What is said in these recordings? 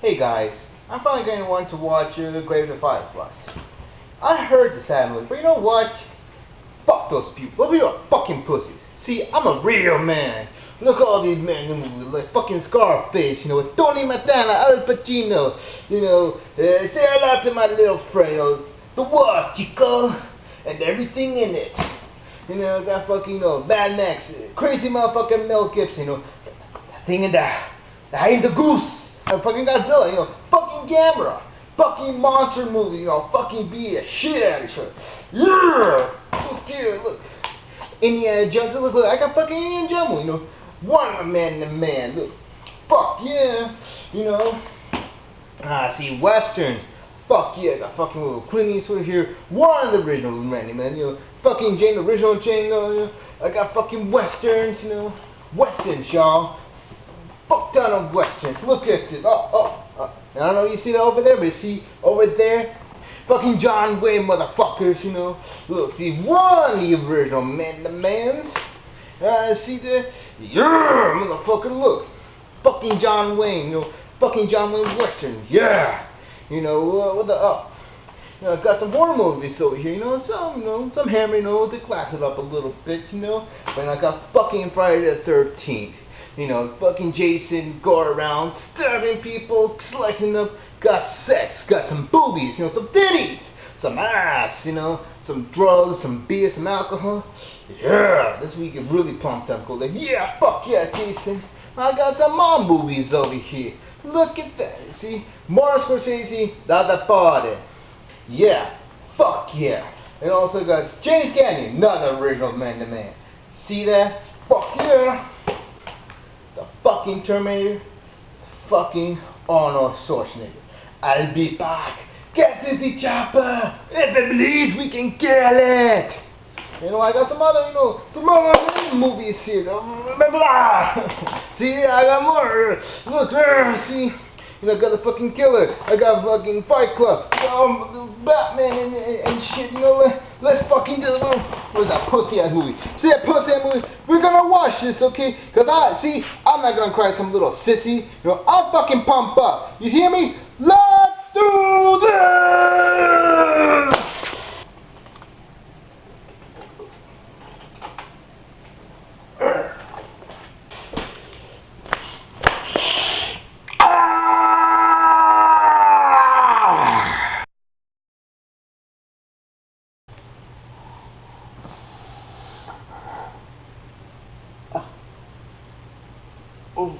Hey guys, I'm finally going to want to watch Grave of the Fireflies. I heard the sad movie, but you know what? Fuck those people. Those people are fucking pussies. See, I'm a real man. Look at all these men in the movie, like fucking Scarface, with Tony Montana, Al Pacino, say hello to my little friend, the war, Chico, and everything in it. Got fucking, Mad Max, crazy motherfucking Mel Gibson, that thing in the High and the Goose, and fucking Godzilla, fucking Gamera, fucking monster movie, fucking beat the shit out of each other. Yeah! Look here, look. Indiana Jones, look, I got fucking Indiana Jones, one of man to man, look. Fuck yeah, see, westerns. Fuck yeah, I got fucking little Clint Eastwood here. One of the original Randy, man, fucking Jane, original Jane, I got fucking westerns, westerns, y'all. Fuck down on westerns. Look at this. I don't know if you see that over there, but you see over there, fucking John Wayne motherfuckers, Look, see, one of the original man-to-man. See there? Yeah, motherfucker, look. Fucking John Wayne, fucking John Wayne westerns, yeah. What the I got some horror movies over here, some hammer, to class it up a little bit, But I got fucking Friday the 13th. Fucking Jason go around stabbing people, slicing up, got sex, got some boobies, some titties, some ass, some drugs, some beer, some alcohol. Yeah, this week it really pumped up. Go like, yeah, fuck yeah, Jason. I got some mom movies over here. Look at that. See, Martin Scorsese, the party. Yeah, fuck yeah. And also got James Cagney, another original man-to-man. See that? Fuck yeah. The fucking Terminator, fucking Arnold Schwarzenegger. I'll be back. Get to the chopper. If it bleeds, we can kill it. I got some other movies here. Blah. See, I got more. Look there, see. I got the fucking Killer. I got fucking Fight Club. Batman and shit. Let's fucking do it. What's that pussy ass movie? See that pussy ass movie? We're gonna watch this, okay? Cause I'm not gonna cry some little sissy. I'll fucking pump up. You hear me? Let's do this! Oh.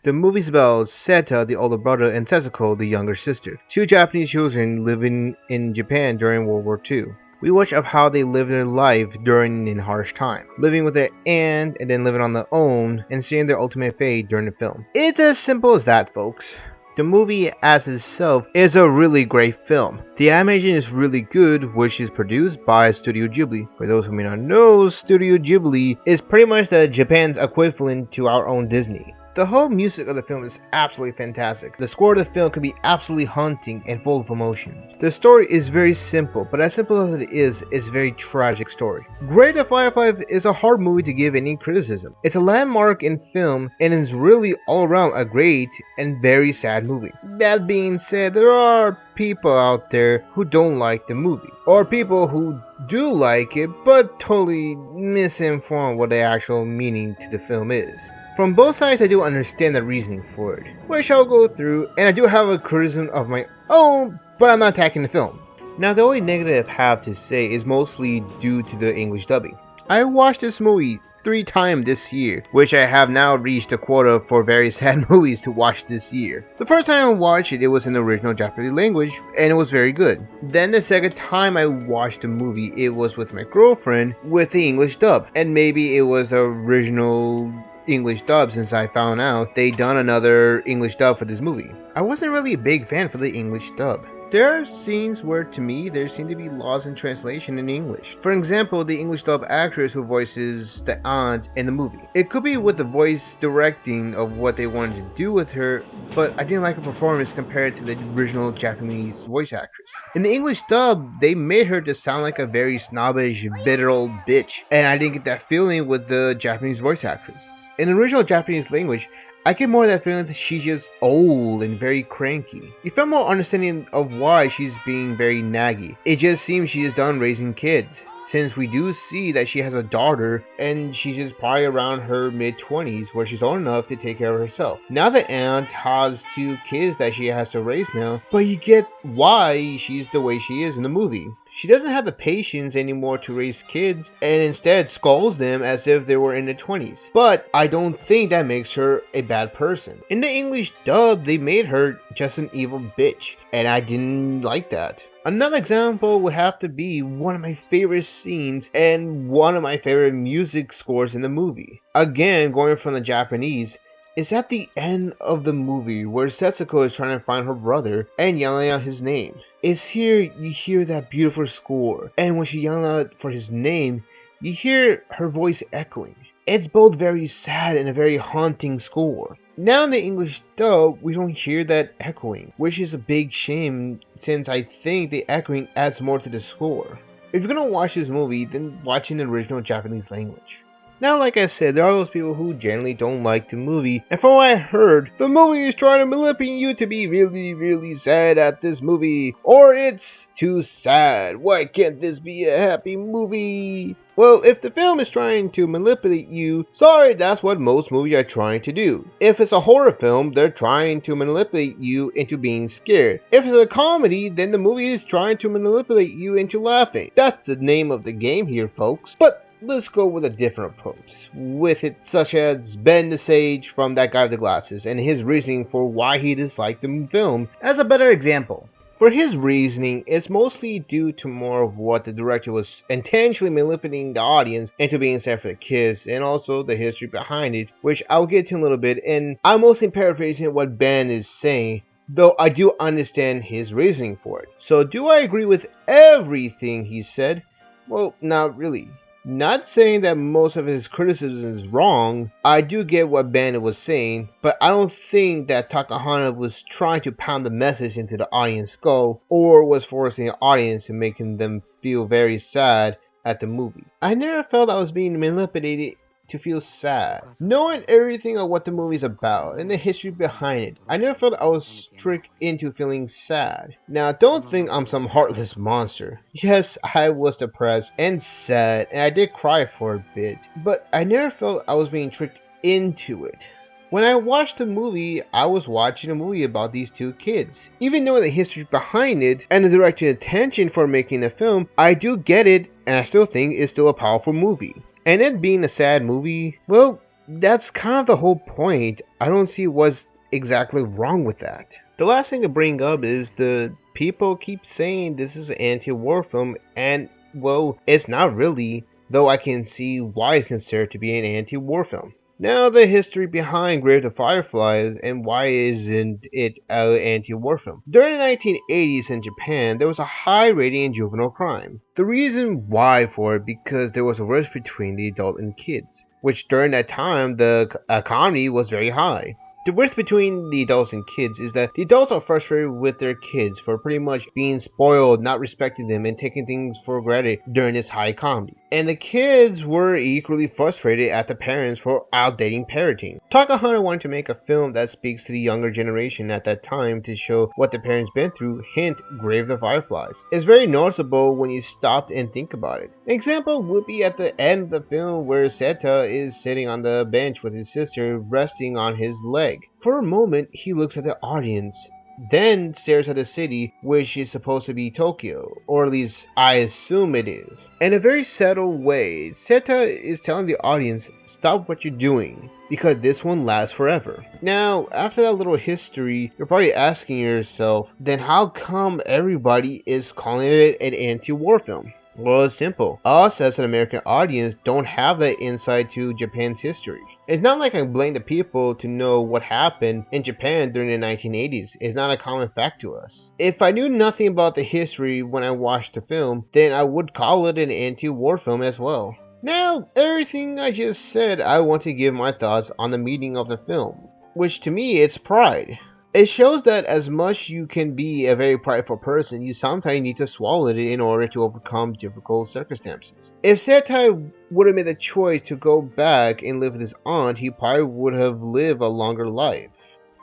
The movie is about Seta, the older brother, and Setsuko, the younger sister, two Japanese children living in Japan during World War II. We watch of how they live their life during a harsh time, living with their aunt and then living on their own and seeing their ultimate fate during the film. It's as simple as that, folks. The movie as itself is a really great film. The animation is really good, which is produced by Studio Ghibli. For those who may not know, Studio Ghibli is pretty much the Japan's equivalent to our own Disney. The whole music of the film is absolutely fantastic. The score of the film can be absolutely haunting and full of emotion. The story is very simple, but as simple as it is, it's a very tragic story. Grave of the Fireflies is a hard movie to give any criticism. It's a landmark in film and is really all around a great and very sad movie. That being said, there are people out there who don't like the movie, or people who do like it but totally misinformed what the actual meaning to the film is. From both sides, I do understand the reasoning for it, which I'll go through, and I do have a criticism of my own, but I'm not attacking the film. Now, the only negative I have to say is mostly due to the English dubbing. I watched this movie 3 times this year, which I have now reached a quota for very sad movies to watch this year. The first time I watched it, it was in the original Japanese language, and it was very good. Then the second time I watched the movie, it was with my girlfriend with the English dub, and maybe it was the original English dub since I found out they done another English dub for this movie. I wasn't really a big fan for the English dub. There are scenes where, to me, there seem to be lost in translation in English. For example, the English dub actress who voices the aunt in the movie. It could be with the voice directing of what they wanted to do with her, but I didn't like her performance compared to the original Japanese voice actress. In the English dub, they made her to sound like a very snobbish, bitter old bitch, and I didn't get that feeling with the Japanese voice actress. In the original Japanese language, I get more of that feeling that she's just old and very cranky. You feel more understanding of why she's being very naggy. It just seems she is done raising kids, since we do see that she has a daughter and she's just probably around her mid-20s where she's old enough to take care of herself. Now the aunt has 2 kids that she has to raise now, but you get why she's the way she is in the movie. She doesn't have the patience anymore to raise kids and instead scolds them as if they were in their 20s. But I don't think that makes her a bad person. In the English dub, they made her just an evil bitch, and I didn't like that. Another example would have to be one of my favorite scenes and one of my favorite music scores in the movie. Again, going from the Japanese, is at the end of the movie where Setsuko is trying to find her brother and yelling out his name. It's here you hear that beautiful score, and when she yells out for his name, you hear her voice echoing. It's both very sad and a very haunting score. Now in the English dub, we don't hear that echoing, which is a big shame since I think the echoing adds more to the score. If you're gonna watch this movie, then watch in the original Japanese language. Now, like I said, there are those people who generally don't like the movie, and from what I heard, the movie is trying to manipulate you to be really sad at this movie, or it's too sad, why can't this be a happy movie? Well, if the film is trying to manipulate you, sorry, that's what most movies are trying to do. If it's a horror film, they're trying to manipulate you into being scared. If it's a comedy, then the movie is trying to manipulate you into laughing. That's the name of the game here, folks. But let's go with a different approach, with it such as Ben the Sage from That Guy with the Glasses and his reasoning for why he disliked the film as a better example. For his reasoning, it's mostly due to more of what the director was intentionally manipulating the audience into being sad for the kids, and also the history behind it, which I'll get to in a little bit, and I'm mostly paraphrasing what Ben is saying, though I do understand his reasoning for it. So do I agree with everything he said? Well, not really. Not saying that most of his criticism is wrong, I do get what Ben was saying, but I don't think that Takahata was trying to pound the message into the audience skull, or was forcing the audience and making them feel very sad at the movie. I never felt I was being manipulated to feel sad. Knowing everything of what the movie is about and the history behind it, I never felt I was tricked into feeling sad. Now, don't think I'm some heartless monster. Yes, I was depressed and sad, and I did cry for a bit, but I never felt I was being tricked into it. When I watched the movie, I was watching a movie about these 2 kids. Even knowing the history behind it and the director's intention for making the film, I do get it, and I still think it's still a powerful movie. And it being a sad movie, well, that's kind of the whole point. I don't see what's exactly wrong with that. The last thing to bring up is the people keep saying this is an anti-war film, and well, it's not really, though I can see why it's considered to be an anti-war film. Now the history behind Grave the Fireflies and why isn't it an anti-war film. During the 1980s in Japan, there was a high rating in juvenile crime. The reason why for it because there was a rift between the adult and kids, which during that time the economy was very high. The rift between the adults and kids is that the adults are frustrated with their kids for pretty much being spoiled, not respecting them, and taking things for granted during this high economy. And the kids were equally frustrated at the parents for outdating parenting. Takahata wanted to make a film that speaks to the younger generation at that time to show what the parents been through, hint, Grave of the Fireflies. It's very noticeable when you stop and think about it. An example would be at the end of the film where Seta is sitting on the bench with his sister resting on his leg. For a moment, he looks at the audience, then stares at the city, which is supposed to be Tokyo, or at least I assume it is. In a very subtle way, Seta is telling the audience, stop what you're doing, because this one lasts forever. Now, after that little history, you're probably asking yourself, then how come everybody is calling it an anti-war film? Well, it's simple. Us as an American audience don't have that insight to Japan's history. It's not like I blame the people to know what happened in Japan during the 1980s. It's not a common fact to us. If I knew nothing about the history when I watched the film, then I would call it an anti-war film as well. Now, everything I just said, I want to give my thoughts on the meaning of the film, which to me it's pride. It shows that as much you can be a very prideful person, you sometimes need to swallow it in order to overcome difficult circumstances. If Setai would have made the choice to go back and live with his aunt, he probably would have lived a longer life.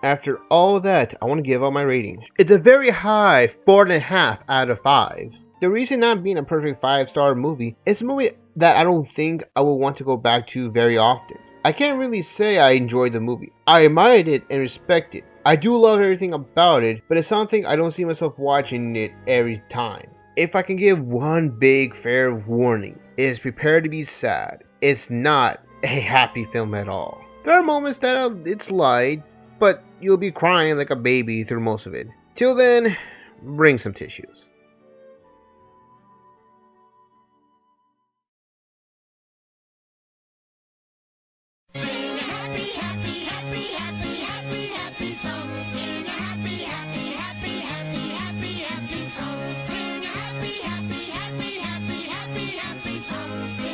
After all that, I want to give out my rating. It's a very high 4.5 out of 5. The reason not being a perfect 5-star movie, it's a movie that I don't think I will want to go back to very often. I can't really say I enjoyed the movie. I admired it and respect it. I do love everything about it, but it's something I don't see myself watching it every time. If I can give one big fair warning, it is prepare to be sad. It's not a happy film at all. There are moments that it's light, but you'll be crying like a baby through most of it. Till then, bring some tissues. Song.